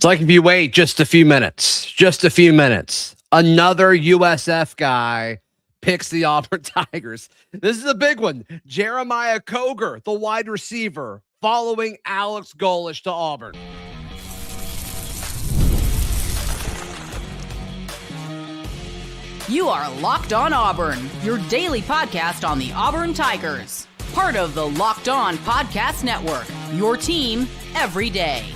It's like if you wait just a few minutes, another USF guy picks the Auburn Tigers. This is a big one. Jeremiah Koger, the wide receiver, following Alex Golesh to Auburn. You are Locked On Auburn, your daily podcast on the Auburn Tigers. Part of the Locked On Podcast Network, your team every day.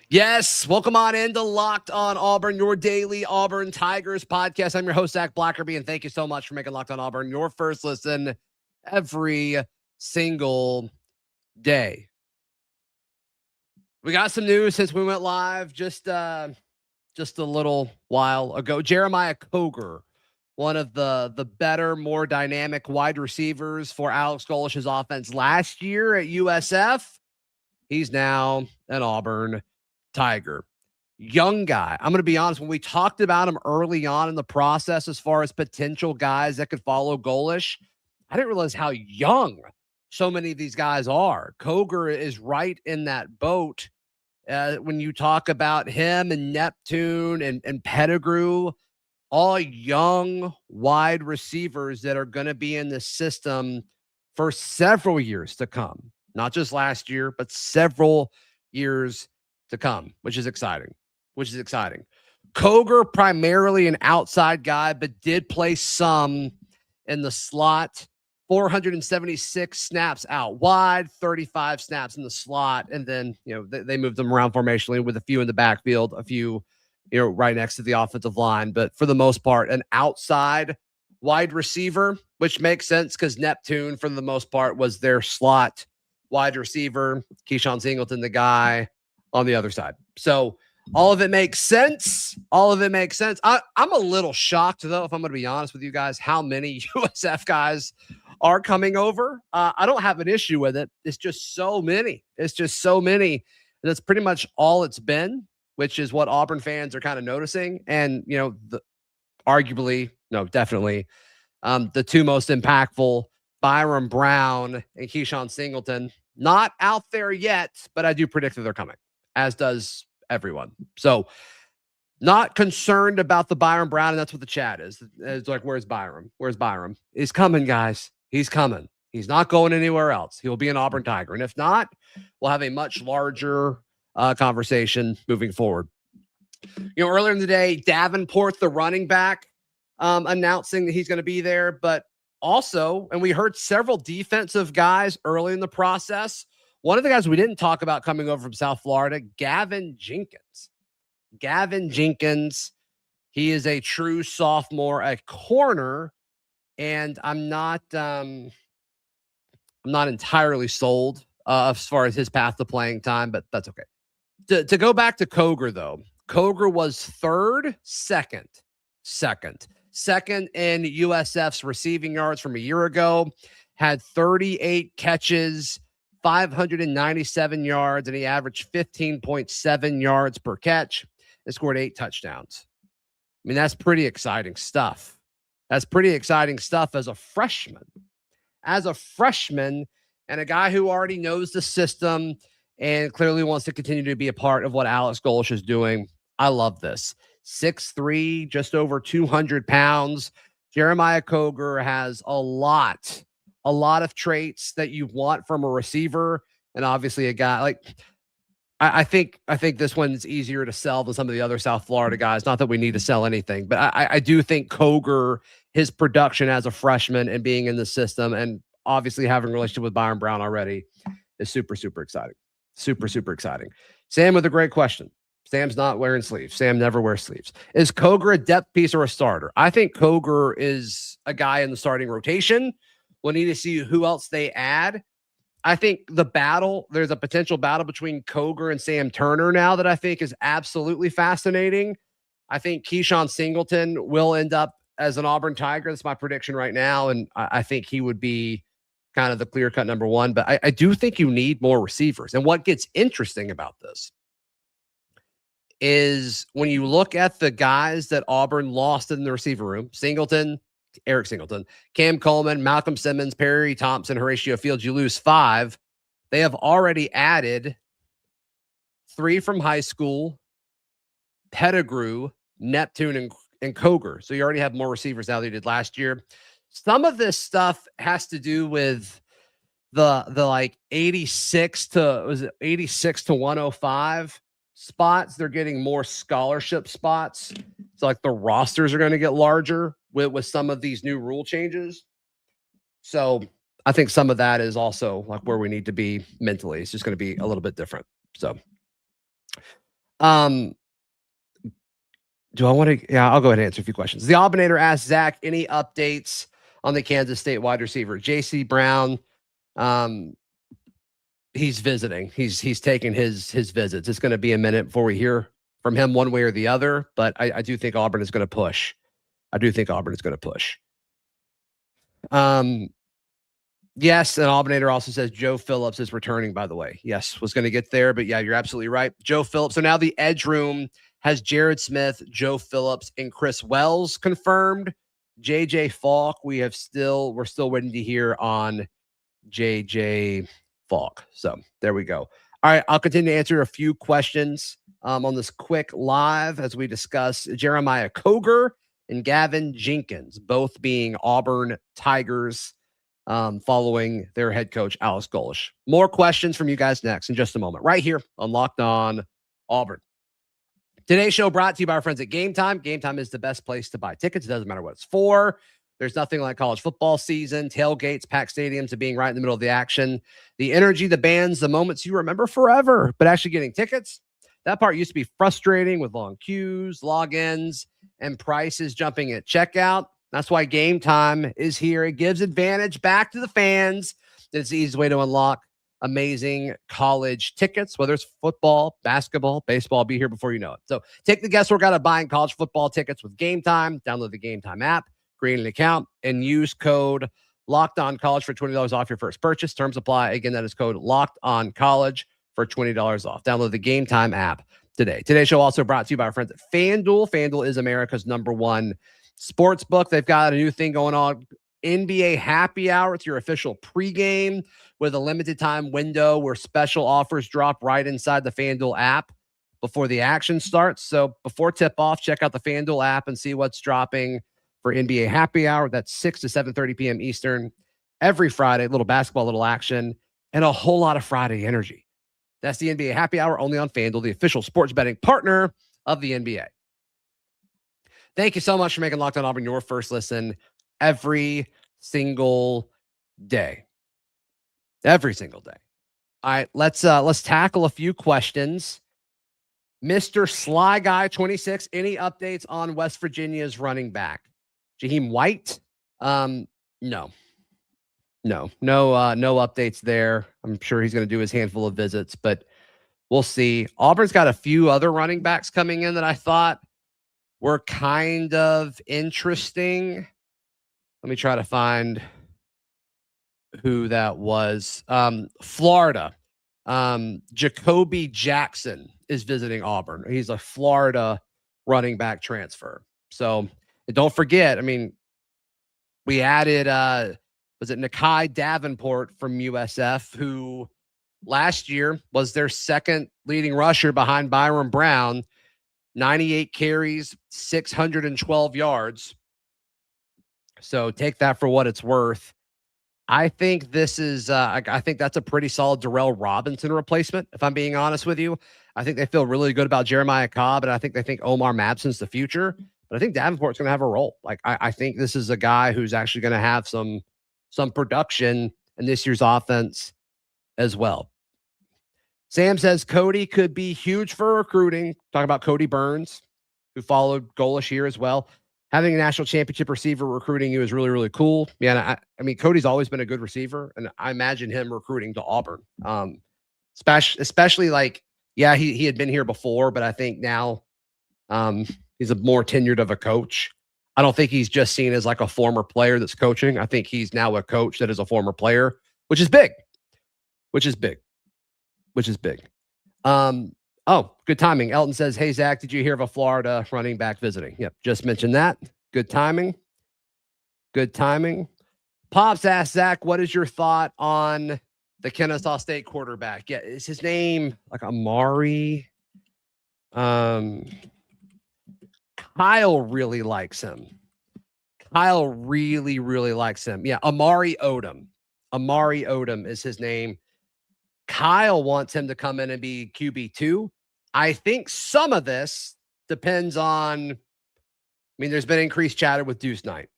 Yes, welcome on into Locked On Auburn, your daily Auburn Tigers podcast. I'm your host, Zach Blackerby, and thank you so much for making Locked On Auburn your first listen every single day. We got some news since we went live just a little while ago. Jeremiah Koger, one of the better, more dynamic wide receivers for Alex Golesh's offense last year at USF. He's now an Auburn Tiger. Young guy. I'm going to be honest, when we talked about him early on in the process as far as potential guys that could follow Golesh, I didn't realize how young so many of these guys are. Koger is right in that boat. When you talk about him and Neptune and Pettigrew, all young wide receivers that are going to be in the system for several years to come. Not just last year, but several years to come, which is exciting. Koger, primarily an outside guy, but did play some in the slot. 476 snaps out wide, 35 snaps in the slot, and then they moved them around formationally with a few in the backfield, a few right next to the offensive line. But for the most part, an outside wide receiver, which makes sense because Neptune, for the most part, was their slot wide receiver. Keyshawn Singleton, the guy on the other side. So all of it makes sense. I'm a little shocked, though, if I'm going to be honest with you guys, how many USF guys are coming over. I don't have an issue with it. It's just so many. And that's pretty much all it's been, which is what Auburn fans are kind of noticing. And, definitely, the two most impactful, Byron Brown and Keyshawn Singleton, not out there yet, but I do predict that they're coming, as does everyone. So not concerned about the Byron Brown, and that's what the chat is. It's like, where's Byron? He's coming, guys. He's coming. He's not going anywhere else. He'll be an Auburn Tiger. And if not, we'll have a much larger conversation moving forward. Earlier in the day, Davenport, the running back, announcing that he's going to be there, but also, and we heard several defensive guys early in the process. One of the guys we didn't talk about coming over from South Florida, Gavin Jenkins. He is a true sophomore at corner, and I'm not entirely sold as far as his path to playing time, but that's okay. To go back to Koger, though, Koger was second in USF's receiving yards from a year ago, had 38 catches, 597 yards, and he averaged 15.7 yards per catch and scored 8 touchdowns. I mean, that's pretty exciting stuff. As a freshman. And a guy who already knows the system and clearly wants to continue to be a part of what Alex Golesh is doing. I love this. 6'3", just over 200 pounds. Jeremiah Koger has a lot of traits that you want from a receiver, and obviously a guy like I think this one's easier to sell than some of the other South Florida guys. Not that we need to sell anything, but I do think Koger, his production as a freshman and being in the system, and obviously having a relationship with Byron Brown already, is super, super exciting. Super exciting. Sam with a great question. Sam's not wearing sleeves. Sam never wears sleeves. Is Koger a depth piece or a starter? I think Koger is a guy in the starting rotation. We'll need to see who else they add. I think there's a potential battle between Koger and Sam Turner now that I think is absolutely fascinating. I think Keyshawn Singleton will end up as an Auburn Tiger. That's my prediction right now, and I think he would be kind of the clear-cut number one. But I do think you need more receivers. And what gets interesting about this is when you look at the guys that Auburn lost in the receiver room, Eric Singleton, Cam Coleman, Malcolm Simmons, Perry Thompson, Horatio Fields, you lose 5. They have already added 3 from high school Pettigrew, Neptune, and Koger. So you already have more receivers now than you did last year. Some of this stuff has to do with the like 86 to 105 spots. They're getting more scholarship spots. So like the rosters are going to get larger with some of these new rule changes. So I think some of that is also like where we need to be mentally. It's just going to be a little bit different. So, do I want to? Yeah, I'll go ahead and answer a few questions. The Aubinator asked Zach, any updates on the Kansas State wide receiver J.C. Brown? He's visiting. He's taking his visits. It's going to be a minute before we hear from him one way or the other. But I do think Auburn is going to push. Yes, and Aubinator also says Joe Phillips is returning, by the way. Yes, was going to get there, but yeah, you're absolutely right. Joe Phillips. So now the edge room has Jared Smith, Joe Phillips, and Chris Wells confirmed. JJ Falk, we're still waiting to hear on JJ Falk. So there we go. All right, I'll continue to answer a few questions on this quick live as we discuss Jeremiah Koger and Gavin Jenkins, both being Auburn Tigers following their head coach, Alex Golesh. More questions from you guys next in just a moment, right here on Locked On Auburn. Today's show brought to you by our friends at Gametime. Gametime is the best place to buy tickets. It doesn't matter what it's for. There's nothing like college football season, tailgates, packed stadiums, and being right in the middle of the action. The energy, the bands, the moments you remember forever. But actually getting tickets, that part used to be frustrating with long queues, logins, and prices jumping at checkout. That's why Gametime is here. It gives advantage back to the fans. It's the easiest way to unlock amazing college tickets, whether it's football, basketball, baseball. Be here before you know it. So take the guesswork out of buying college football tickets with Gametime. Download the Gametime app, create an account, and use code LOCKEDONCOLLEGE for $20 off your first purchase. Terms apply. Again, that is code LOCKEDONCOLLEGE for $20 off. Download the Gametime app today. Today's show also brought to you by our friends at FanDuel. FanDuel is America's #1 sports book. They've got a new thing going on, NBA Happy Hour. It's your official pregame with a limited time window where special offers drop right inside the FanDuel app before the action starts. So before tip-off, check out the FanDuel app and see what's dropping for NBA Happy Hour. That's 6 to 7:30 p.m. Eastern every Friday. Little basketball, little action, and a whole lot of Friday energy. That's the NBA Happy Hour only on FanDuel, the official sports betting partner of the NBA. Thank you so much for making Locked On Auburn your first listen every single day. Every single day. All right, let's tackle a few questions. Mr. Sly Guy 26, any updates on West Virginia's running back? Jaheim White? No updates there. I'm sure he's going to do his handful of visits, but we'll see. Auburn's got a few other running backs coming in that I thought were kind of interesting. Let me try to find who that was. Florida. Jacoby Jackson is visiting Auburn. He's a Florida running back transfer. So don't forget, I mean, we added, was it Nakai Davenport from USF, who last year was their second leading rusher behind Byron Brown, 98 carries, 612 yards. So take that for what it's worth. I think this is, I think that's a pretty solid Darrell Robinson replacement, if I'm being honest with you. I think they feel really good about Jeremiah Cobb, and I think they think Omar Mabson's the future. But I think Davenport's going to have a role. Like, I think this is a guy who's actually going to have some production in this year's offense as well. Sam says Cody could be huge for recruiting. Talking about Cody Burns, who followed Golesh here as well. Having a national championship receiver recruiting you is really, really cool. Yeah, I mean, Cody's always been a good receiver, and I imagine him recruiting to Auburn. Especially like, yeah, he had been here before, but I think now he's a more tenured of a coach. I don't think he's just seen as like a former player that's coaching. I think he's now a coach that is a former player, which is big. Oh, good timing. Elton says, hey, Zach, did you hear of a Florida running back visiting? Yep, just mentioned that. Good timing. Pops asked, Zach, what is your thought on the Kennesaw State quarterback? Yeah, is his name like Amari? Kyle really likes him. Kyle really, really likes him. Yeah, Amari Odom. Amari Odom is his name. Kyle wants him to come in and be QB2. I think some of this depends on, there's been increased chatter with Deuce Knight.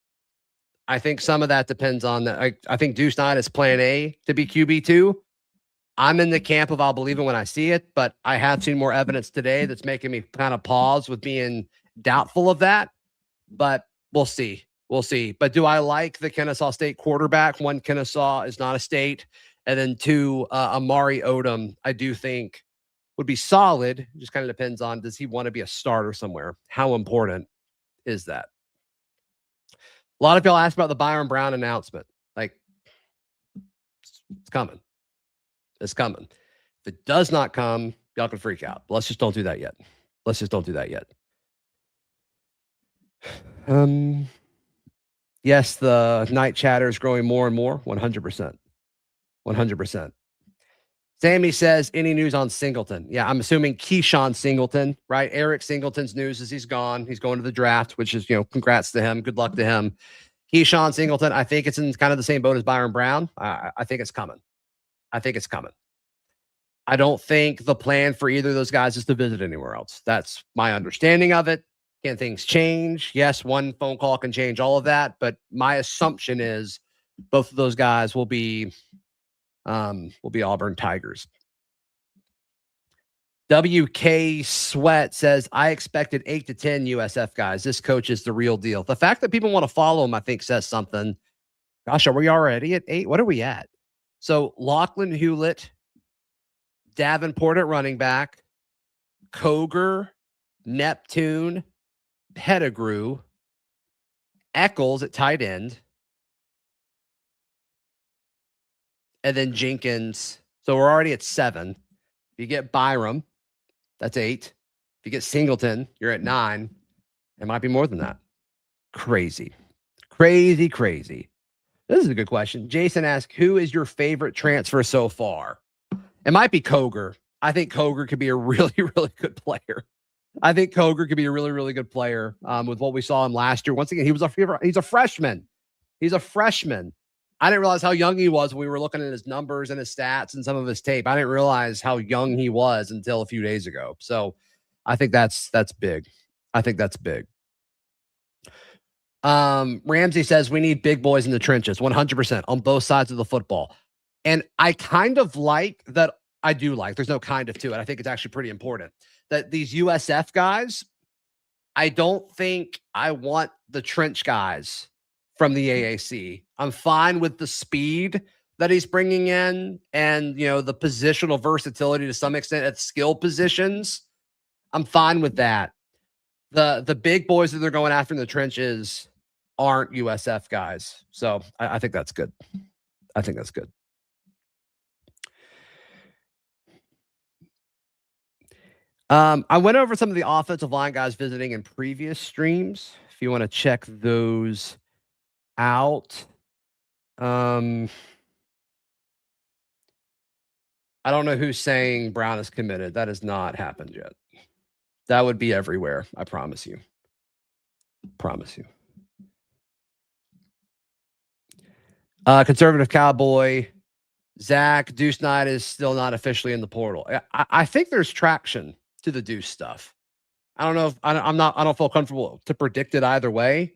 I think some of that depends on that. I think Deuce Knight is plan A to be QB2. I'm in the camp of I'll believe it when I see it, but I have seen more evidence today that's making me kind of pause with being doubtful of that. But we'll see. We'll see. But do I like the Kennesaw State quarterback? One, Kennesaw is not a state. And then two, Amari Odom, I do think would be solid. It just kind of depends on, does he want to be a starter somewhere? How important is that? A lot of people ask about the Byron Brown announcement. Like, it's coming. It's coming. If it does not come, y'all can freak out. But let's just don't do that yet. Let's just don't do that yet. Yes, the night chatter is growing more and more. 100%. 100%. Sammy says, any news on Singleton? Yeah, I'm assuming Keyshawn Singleton, right? Eric Singleton's news is he's gone. He's going to the draft, which is, congrats to him. Good luck to him. Keyshawn Singleton, I think it's in kind of the same boat as Byron Brown. I think it's coming. I think it's coming. I don't think the plan for either of those guys is to visit anywhere else. That's my understanding of it. Can things change? Yes, one phone call can change all of that, but my assumption is both of those guys will be Auburn Tigers. WK Sweat says, I expected 8 to 10 USF guys. This coach is the real deal. The fact that people want to follow him, I think, says something. Gosh, are we already at 8? What are we at? So Lachlan Hewlett, Davenport at running back, Koger, Neptune, Pettigrew, Eccles at tight end, and then Jenkins. So we're already at 7. If you get Byram, that's 8. If you get Singleton, you're at 9. It might be more than that. Crazy. Crazy. This is a good question. Jason asked, who is your favorite transfer so far? It might be Koger. I think Koger could be a really, really good player. I think Koger could be a really, really good player with what we saw him last year. Once again, he's a freshman. He's a freshman. I didn't realize how young he was when we were looking at his numbers and his stats and some of his tape. I didn't realize how young he was until a few days ago. So I think that's big. I think that's big. Ramsey says we need big boys in the trenches, 100% on both sides of the football. And I kind of like that. I do like, there's no kind of to it. I think it's actually pretty important that these USF guys, I don't think I want the trench guys from the AAC. I'm fine with the speed that he's bringing in and, the positional versatility to some extent at skill positions. I'm fine with that. The big boys that they're going after in the trenches aren't USF guys. So I think that's good. I think that's good. I went over some of the offensive line guys visiting in previous streams. If you want to check those out. I don't know who's saying Brown is committed. That has not happened yet. That would be everywhere. I promise you. Conservative Cowboy. Zach, Deuce Knight is still not officially in the portal. I think there's traction to the Deuce stuff. I don't know if I don't feel comfortable to predict it either way,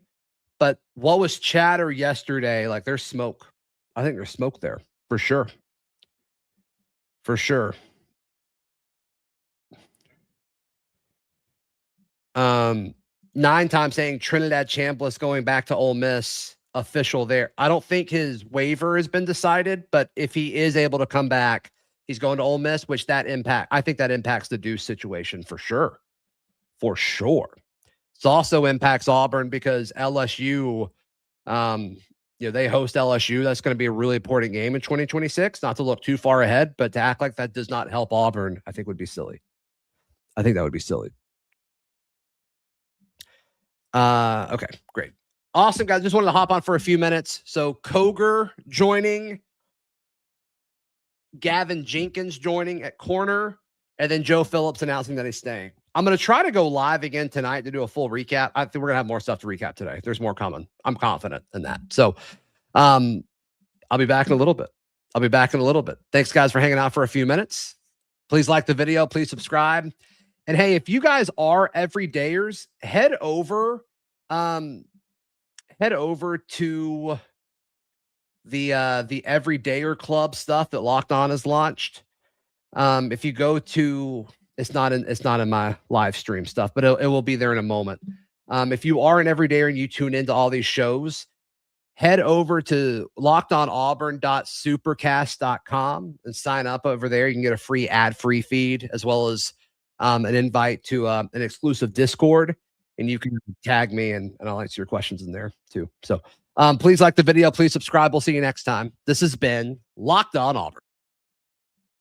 but what was chatter yesterday? Like there's smoke. I think there's smoke there for sure. For sure. 9 times saying Trinidad Chambliss going back to Ole Miss, official there. I don't think his waiver has been decided, but if he is able to come back, he's going to Ole Miss, which I think that impacts the Deuce situation for sure. For sure. It also impacts Auburn because LSU, they host LSU. That's going to be a really important game in 2026. Not to look too far ahead, but to act like that does not help Auburn, I think would be silly. I think that would be silly. Okay, great. Awesome, guys. Just wanted to hop on for a few minutes. So Koger joining, Gavin Jenkins joining at corner, and then Joe Phillips announcing that he's staying. I'm going to try to go live again tonight to do a full recap. I think we're going to have more stuff to recap today. There's more coming. I'm confident in that. So I'll be back in a little bit. Thanks, guys, for hanging out for a few minutes. Please like the video. Please subscribe. And hey, if you guys are everydayers, head over to the Everydayer Club stuff that Locked On has launched. If you go to, it's not in my live stream stuff, but it will be there in a moment. If you are an everydayer and you tune into all these shows, head over to lockedonauburn.supercast.com and sign up over there. You can get a free ad-free feed as well as an invite to an exclusive Discord, and you can tag me and I'll answer your questions in there too. So please like the video. Please subscribe. We'll see you next time. This has been Locked On Auburn.